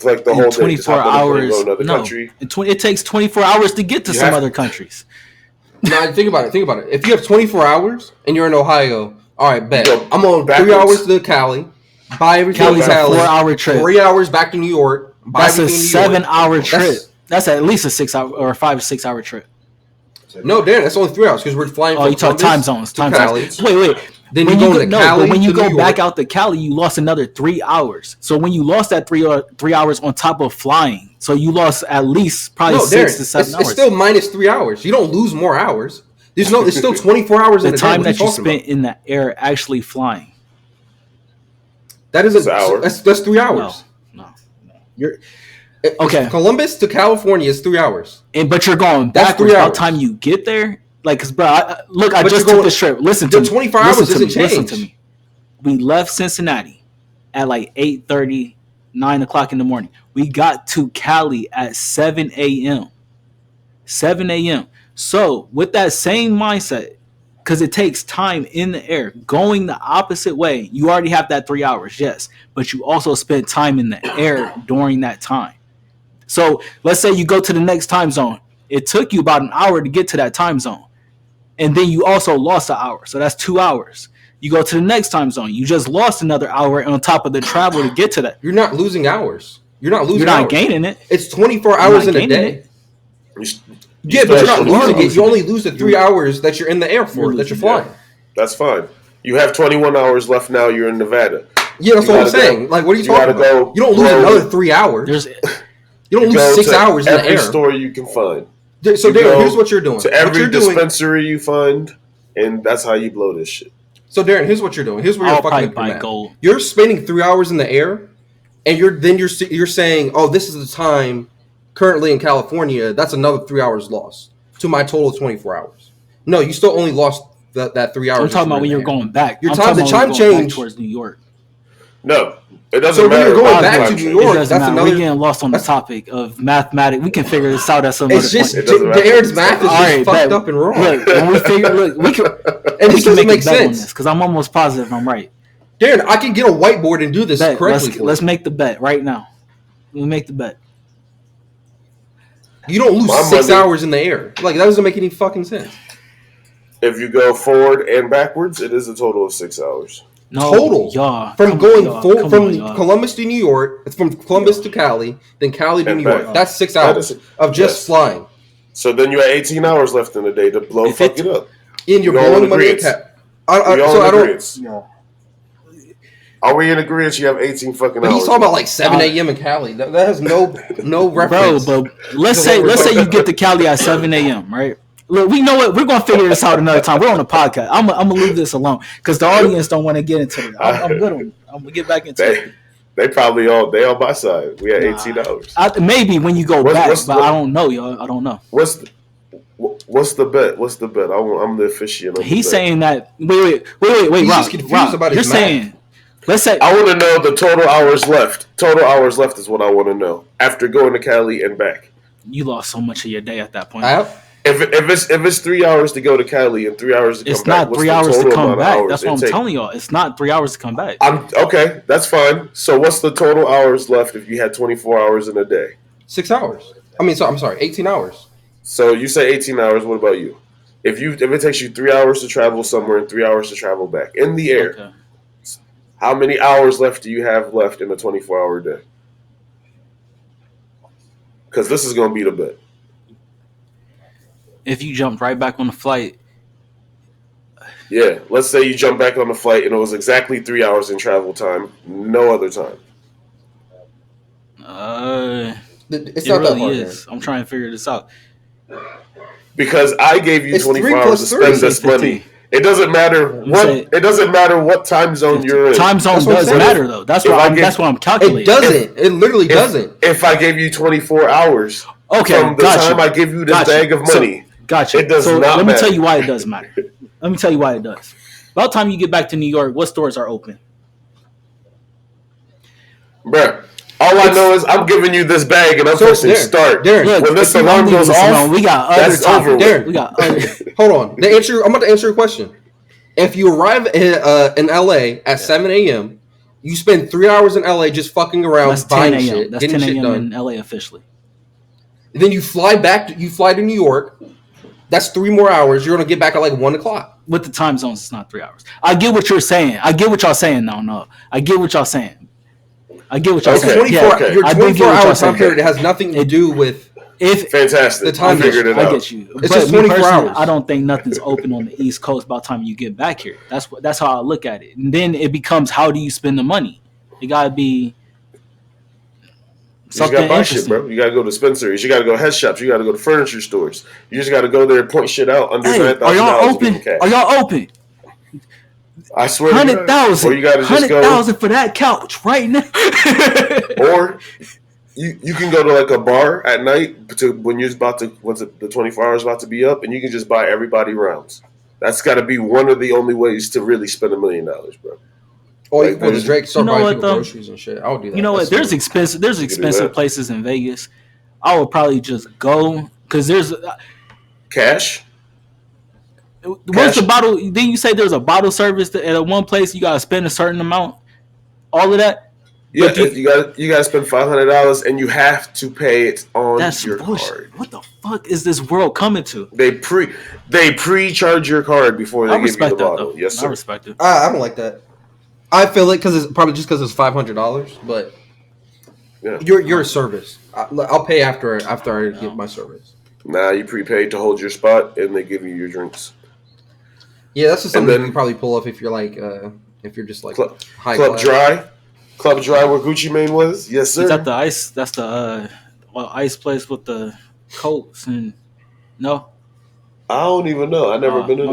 like the whole day. 24 hours. Go to another country. It takes 24 hours to get to some other countries. Now, think about it. If you have 24 hours and you're in Ohio, all right, bet. I'm on 3 hours to Cali, buy everything in Cali. 4-hour trip. 3 hours back to New York. That's a 7-hour trip. That's at least a 6 hour or 5 to 6 hour trip. No, Dan, that's only 3 hours because we're flying from you talk time zones. Time zones. Wait. Then when you go to Cali, but when you go back out to Cali, you lost another 3 hours. So when you lost that 3 hours on top of flying, so you lost at least probably 6 to 7 hours. It's still minus 3 hours. You don't lose more hours. It's still 24 hours in a day. The time that you spent in the air actually flying. That is that's 3 hours. No. Okay. Columbus to California is 3 hours. But you're going backwards. By the time you get there, cause bro, I just took this trip. Listen to me. 24 hours doesn't change. Listen to me. We left Cincinnati at like 8:30, 9 o'clock in the morning. We got to Cali at 7 a.m. 7 a.m. So with that same mindset, because it takes time in the air, going the opposite way, you already have that 3 hours, yes, but you also spent time in the air during that time. So let's say you go to the next time zone. It took you about an hour to get to that time zone. And then you also lost an hour. So that's 2 hours. You go to the next time zone. You just lost another hour on top of the travel to get to that. You're not losing hours. You're not gaining it. It's 24 hours in a day. Yeah, but you're not losing it. You only lose the 3 hours that you're in the air for, that you're flying. Yeah, that's fine. You have 21 hours left now. You're in Nevada. Yeah, that's what I'm saying. Like, what are you talking about? You don't lose another 3 hours. You don't lose 6 hours in the air. Every store you can find. So, Darren, here's what you're doing. To every dispensary you find, and that's how you blow this shit. So, Darren, here's what you're doing. Here's where you're fucking up your math. You're spending 3 hours in the air, and you're saying, oh, this is the time currently in California. That's another 3 hours lost to my total of 24 hours. No, you still only lost that 3 hours. I'm talking about when you're going back. Your time change towards New York. No, it doesn't matter. So when you're going back to New York, that's another. We're getting lost on the topic of mathematics. We can figure this out at some other point. It's just Darren's math is just fucked up and wrong. Look, when we figure, we can, and this doesn't make sense because I'm almost positive I'm right. Darren, I can get a whiteboard and do this correctly. Let's make the bet right now. We make the bet. You don't lose 6 hours in the air. Like, that doesn't make any fucking sense. If you go forward and backwards, it is a total of 6 hours. No, total. Yeah. From Columbus to New York, it's from Columbus to Cali, then Cali to New York. That's 6 hours of just flying. So then you have 18 hours left in the day to blow it up. And you're blowing money in Are we in agreement? You have 18 fucking hours. He's talking about like 7 a.m. in Cali. That has no reference. Bro, but let's say you get to Cali at 7 a.m., right? Look, we know what we're gonna figure this out another time. We're on a podcast. I'm gonna leave this alone because the audience don't want to get into it. I'm good on it. I'm gonna get back into it. They probably on my side. We had 18 hours. Maybe when you go back, but I don't know, y'all. I don't know. What's the bet? What's the bet? I'm the officiant. He's saying that. Wait. He's just confused about his math. Saying. Let's say I want to know the total hours left. Total hours left is what I want to know after going to Cali and back. You lost so much of your day at that point. If it's 3 hours to go to Cali and 3 hours to come back, it's not 3 hours to come back. That's what I'm telling y'all. It's not 3 hours to come back. Okay. That's fine. So what's the total hours left if you had 24 hours in a day? 6 hours. I'm sorry, 18 hours. So you say 18 hours. What about you? If it takes you 3 hours to travel somewhere and 3 hours to travel back in the air. Okay. How many hours left do you have left in a 24-hour day? Because this is going to be the bet. If you jumped right back on the flight. Yeah, let's say you jump back on the flight and it was exactly 3 hours in travel time, no other time. It's not really that is. I'm trying to figure this out. Because I gave you 24 hours to spend this money. It doesn't matter what time zone you're in. Time zone does matter though. That's what I'm calculating. It doesn't. It literally doesn't. If I gave you 24 hours from the time I give you this bag of money, gotcha. It does not matter. Let me tell you why it does matter. Let me tell you why it does. By the time you get back to New York, what stores are open? Bruh. All I know is I'm giving you this bag and I'm pressing start. Darren, when this alarm goes off, we got other topics. Darren, we got other. Hold on. I'm about to answer your question. If you arrive in LA at 7 a.m., You spend 3 hours in LA just fucking around, That's buying 10 a.m. shit, That's getting 10 shit a.m. done. in LA officially. And then you fly to New York. That's 3 more hours. You're gonna get back at like 1 o'clock. With the time zones, it's not 3 hours. I get what you're saying. I get what y'all saying. No. I get what y'all saying. Your 24-hour time period has nothing to do with fantastic. The time figured it out. I get you. It's just 24 hours. I don't think nothing's open on the East Coast by the time you get back here. That's how I look at it. And then it becomes, how do you spend the money? It gotta be something you gotta buy shit, bro. You gotta go to dispensaries. You gotta go head shops. You gotta go to furniture stores. You just gotta go there and point shit out under $9,000. Are y'all open? Are y'all open? I swear, 100,000. Or you gotta just 100,000 for that couch right now. Or you can go to like a bar at night to when you're about to the 24 hours about to be up, and you can just buy everybody rounds. That's got to be one of the only ways to really spend $1 million, bro. Or you can go to Drake, start buying people groceries and shit. I would do that. You know what? There's expensive places in Vegas. I would probably just go because there's cash. What's the bottle? Didn't you say there's a bottle service at one place? You gotta spend a certain amount. All of that. Yeah, you gotta spend $500, and you have to pay it on your card. What the fuck is this world coming to? They pre-charge your card before they give you the bottle. Yes, sir. I respect it. I don't like that. I feel it because it's probably just because it's $500, but you're a service. I'll pay after I get my service. Nah, you prepaid to hold your spot, and they give you your drinks. Yeah, that's just something you can probably pull off if you're like if you're just like high Club class. Club Dry where Gucci Mane was? Yes, sir. Is that the ice? That's the ice place with the coats and no? I don't even know. I never been in it.